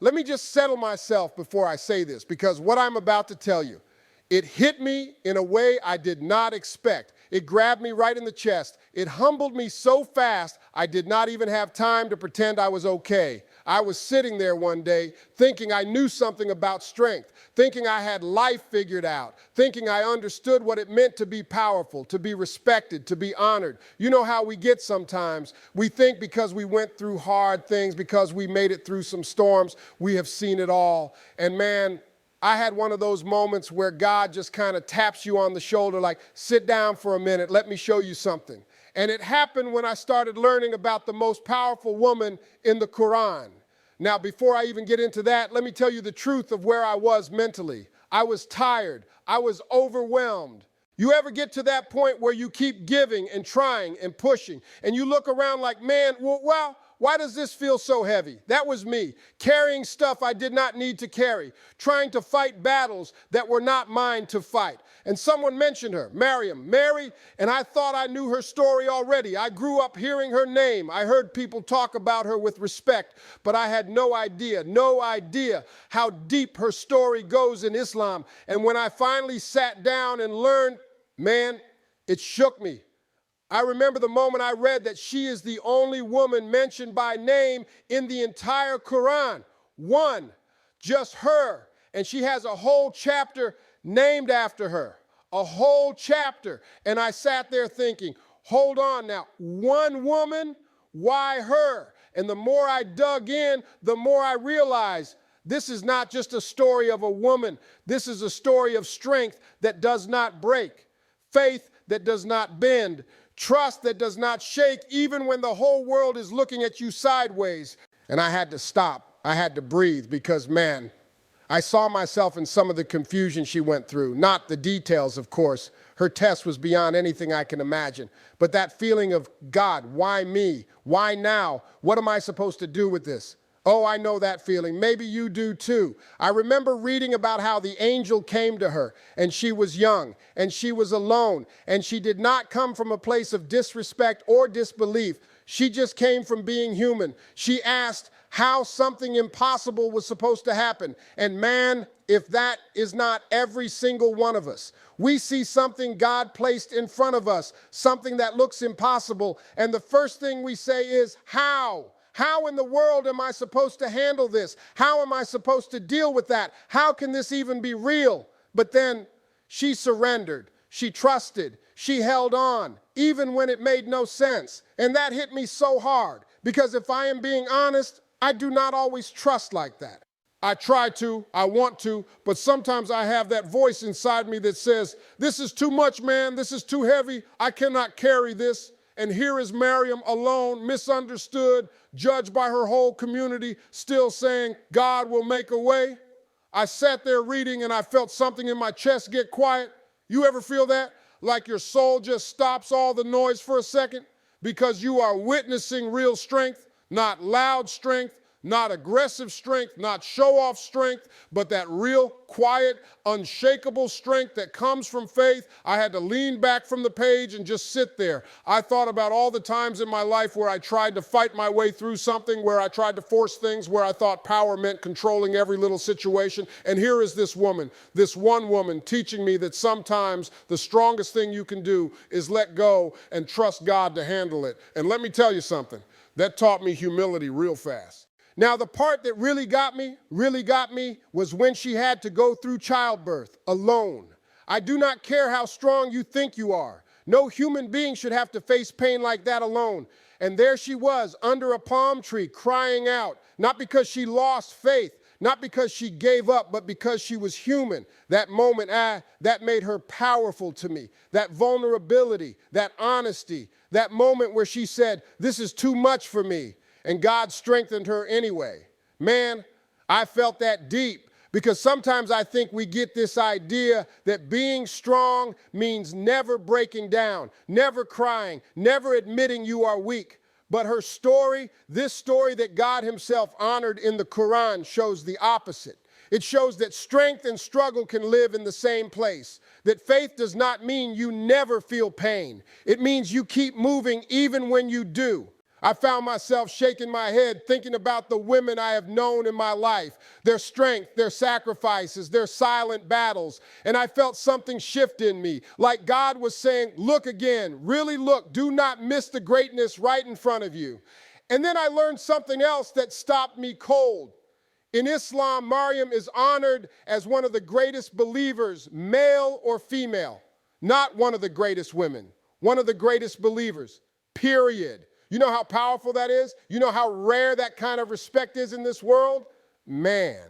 Let me just settle myself before I say this, because what I'm about to tell you, it hit me in a way I did not expect. It grabbed me right in the chest. It humbled me so fast, I did not even have time to pretend I was okay. I was sitting there one day thinking I knew something about strength, thinking I had life figured out, thinking I understood what it meant to be powerful, to be respected, to be honored. You know how we get sometimes. We think because we went through hard things, because we made it through some storms, we have seen it all. And man, I had one of those moments where God just kind of taps you on the shoulder like, sit down for a minute, let me show you something. And it happened when I started learning about the most powerful woman in the Quran. Now, before I even get into that, let me tell you the truth of where I was mentally. I was tired. I was overwhelmed. You ever get to that point where you keep giving and trying and pushing, and you look around like, man, well, why does this feel so heavy? That was me, carrying stuff I did not need to carry, trying to fight battles that were not mine to fight. And someone mentioned her, Maryam, Mary, and I thought I knew her story already. I grew up hearing her name. I heard people talk about her with respect, but I had no idea how deep her story goes in Islam. And when I finally sat down and learned, man, it shook me. I remember the moment I read that she is the only woman mentioned by name in the entire Quran. One, just her. And she has a whole chapter named after her. A whole chapter. And I sat there thinking, hold on now, one woman? Why her? And the more I dug in, the more I realized this is not just a story of a woman. This is a story of strength that does not break, faith that does not bend, trust that does not shake even when the whole world is looking at you sideways. And I had to stop. I had to breathe because, man, I saw myself in some of the confusion she went through. Not the details, of course. Her test was beyond anything I can imagine. But that feeling of, God, why me? Why now? What am I supposed to do with this? Oh, I know that feeling. Maybe you do too. I remember reading about how the angel came to her and she was young and she was alone and she did not come from a place of disrespect or disbelief. She just came from being human. She asked how something impossible was supposed to happen. And man, if that is not every single one of us, we see something God placed in front of us, something that looks impossible. And the first thing we say is, how? How in the world am I supposed to handle this? How am I supposed to deal with that? How can this even be real? But then she surrendered. She trusted. She held on, even when it made no sense. And that hit me so hard, because if I am being honest, I do not always trust like that. I try to, I want to, but sometimes I have that voice inside me that says, this is too much, man. This is too heavy. I cannot carry this. And here is Maryam alone, misunderstood, judged by her whole community, still saying, God will make a way. I sat there reading and I felt something in my chest get quiet. You ever feel that? Like your soul just stops all the noise for a second because you are witnessing real strength, not loud strength, not aggressive strength, not show-off strength, but that real, quiet, unshakable strength that comes from faith. I had to lean back from the page and just sit there. I thought about all the times in my life where I tried to fight my way through something, where I tried to force things, where I thought power meant controlling every little situation. And here is this woman, this one woman, teaching me that sometimes the strongest thing you can do is let go and trust God to handle it. And let me tell you something, that taught me humility real fast. Now, the part that really got me, was when she had to go through childbirth alone. I do not care how strong you think you are. No human being should have to face pain like that alone. And there she was under a palm tree crying out, not because she lost faith, not because she gave up, but because she was human. That moment, that made her powerful to me. That vulnerability, that honesty, that moment where she said, this is too much for me. And God strengthened her anyway. Man, I felt that deep, because sometimes I think we get this idea that being strong means never breaking down, never crying, never admitting you are weak. But her story, this story that God himself honored in the Quran, shows the opposite. It shows that strength and struggle can live in the same place, that faith does not mean you never feel pain. It means you keep moving even when you do. I found myself shaking my head, thinking about the women I have known in my life, their strength, their sacrifices, their silent battles. And I felt something shift in me, like God was saying, look again, really look, do not miss the greatness right in front of you. And then I learned something else that stopped me cold. In Islam, Maryam is honored as one of the greatest believers, male or female. Not one of the greatest women, one of the greatest believers, period. You know how powerful that is? You know how rare that kind of respect is in this world? Man,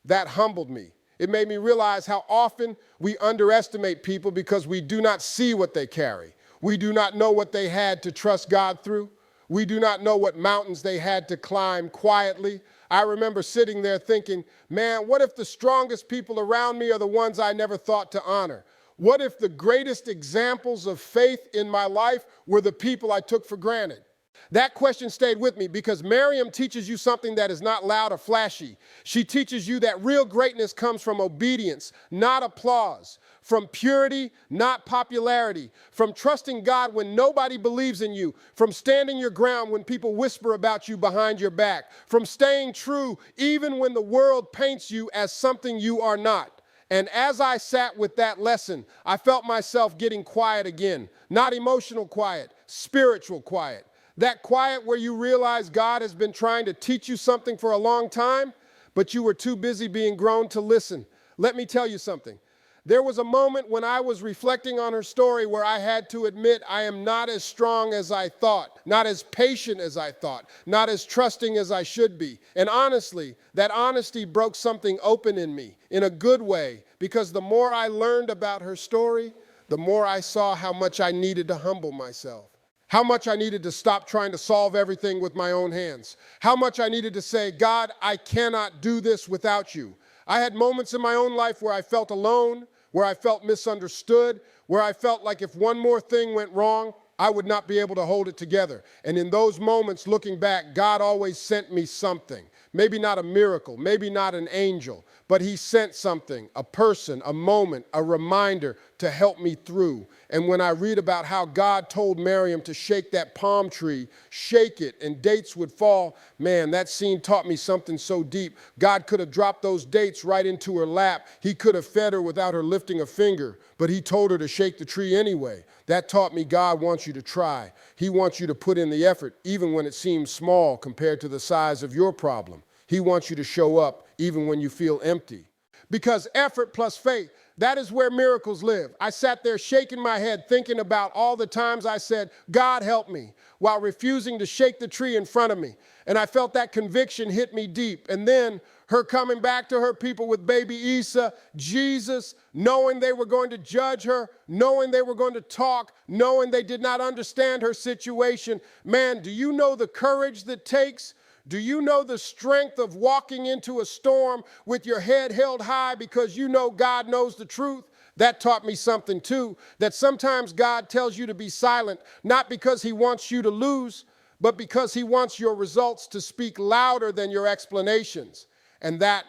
that humbled me. It made me realize how often we underestimate people because we do not see what they carry. We do not know what they had to trust God through. We do not know what mountains they had to climb quietly. I remember sitting there thinking, man, what if the strongest people around me are the ones I never thought to honor? What if the greatest examples of faith in my life were the people I took for granted? That question stayed with me because Maryam teaches you something that is not loud or flashy. She teaches you that real greatness comes from obedience, not applause, from purity, not popularity, from trusting God when nobody believes in you, from standing your ground when people whisper about you behind your back, from staying true even when the world paints you as something you are not. And as I sat with that lesson, I felt myself getting quiet again, not emotional quiet, spiritual quiet. That quiet where you realize God has been trying to teach you something for a long time, but you were too busy being grown to listen. Let me tell you something. There was a moment when I was reflecting on her story where I had to admit I am not as strong as I thought, not as patient as I thought, not as trusting as I should be. And honestly, that honesty broke something open in me in a good way, because the more I learned about her story, the more I saw how much I needed to humble myself. How much I needed to stop trying to solve everything with my own hands. How much I needed to say, God, I cannot do this without you. I had moments in my own life where I felt alone, where I felt misunderstood, where I felt like if one more thing went wrong, I would not be able to hold it together. And in those moments, looking back, God always sent me something. Maybe not a miracle, maybe not an angel, but he sent something, a person, a moment, a reminder to help me through. And when I read about how God told Maryam to shake that palm tree, shake it, and dates would fall, man, that scene taught me something so deep. God could have dropped those dates right into her lap. He could have fed her without her lifting a finger, but he told her to shake the tree anyway. That taught me God wants you to try. He wants you to put in the effort, even when it seems small compared to the size of your problem. He wants you to show up even when you feel empty. Because effort plus faith, that is where miracles live. I sat there shaking my head thinking about all the times I said, God help me, while refusing to shake the tree in front of me. And I felt that conviction hit me deep. And then her coming back to her people with baby Isa, Jesus, knowing they were going to judge her, knowing they were going to talk, knowing they did not understand her situation. Man, do you know the courage that takes? Do you know the strength of walking into a storm with your head held high because you know God knows the truth? That taught me something too, that sometimes God tells you to be silent, not because he wants you to lose, but because he wants your results to speak louder than your explanations. And that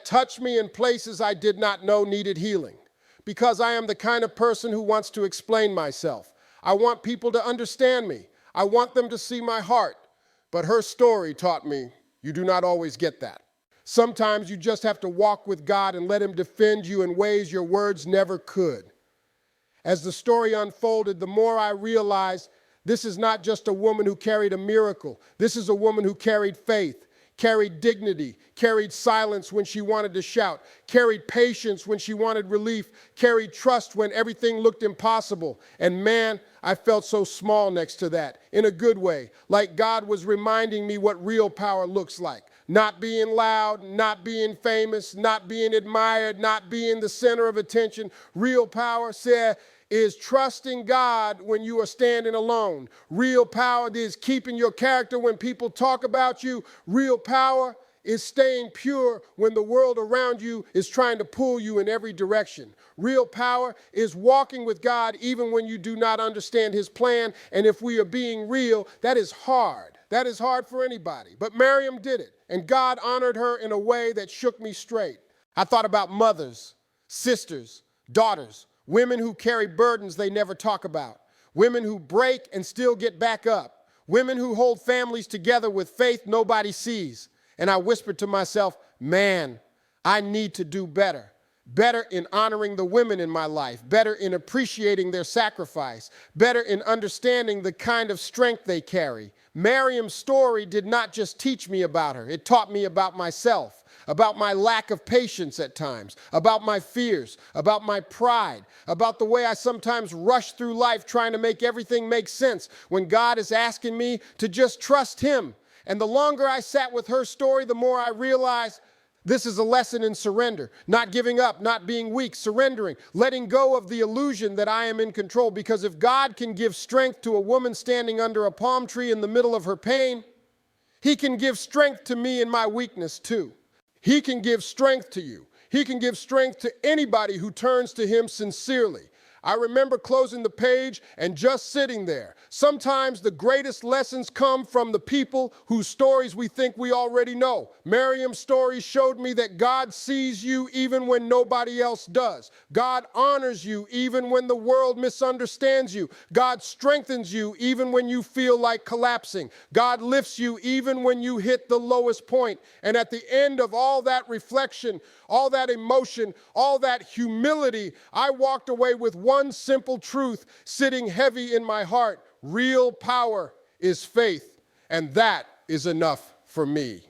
touched me in places I did not know needed healing, because I am the kind of person who wants to explain myself. I want people to understand me. I want them to see my heart. But her story taught me you do not always get that. Sometimes you just have to walk with God and let him defend you in ways your words never could. As the story unfolded, the more I realized this is not just a woman who carried a miracle. This is a woman who carried faith, carried dignity, carried silence when she wanted to shout, carried patience when she wanted relief, carried trust when everything looked impossible. And man, I felt so small next to that, in a good way, like God was reminding me what real power looks like. Not being loud, not being famous, not being admired, not being the center of attention. Real power is trusting God when you are standing alone. Real power is keeping your character when people talk about you. Real power is staying pure when the world around you is trying to pull you in every direction. Real power is walking with God even when you do not understand his plan. And if we are being real, that is hard. That is hard for anybody. But Maryam did it, and God honored her in a way that shook me straight. I thought about mothers, sisters, daughters, women who carry burdens they never talk about, women who break and still get back up, Women who hold families together with faith nobody sees. And I whispered to myself, man, I need to do better. Better in honoring the women in my life, better in appreciating their sacrifice, better in understanding the kind of strength they carry. Maryam's story did not just teach me about her, it taught me about myself, about my lack of patience at times, about my fears, about my pride, about the way I sometimes rush through life trying to make everything make sense when God is asking me to just trust Him. And the longer I sat with her story, the more I realized this is a lesson in surrender, not giving up, not being weak, surrendering, letting go of the illusion that I am in control. Because if God can give strength to a woman standing under a palm tree in the middle of her pain, He can give strength to me in my weakness too. He can give strength to you. He can give strength to anybody who turns to Him sincerely. I remember closing the page and just sitting there. Sometimes the greatest lessons come from the people whose stories we think we already know. Maryam's story showed me that God sees you even when nobody else does. God honors you even when the world misunderstands you. God strengthens you even when you feel like collapsing. God lifts you even when you hit the lowest point. And at the end of all that reflection, all that emotion, all that humility, I walked away with one simple truth sitting heavy in my heart. Real power is faith, and that is enough for me.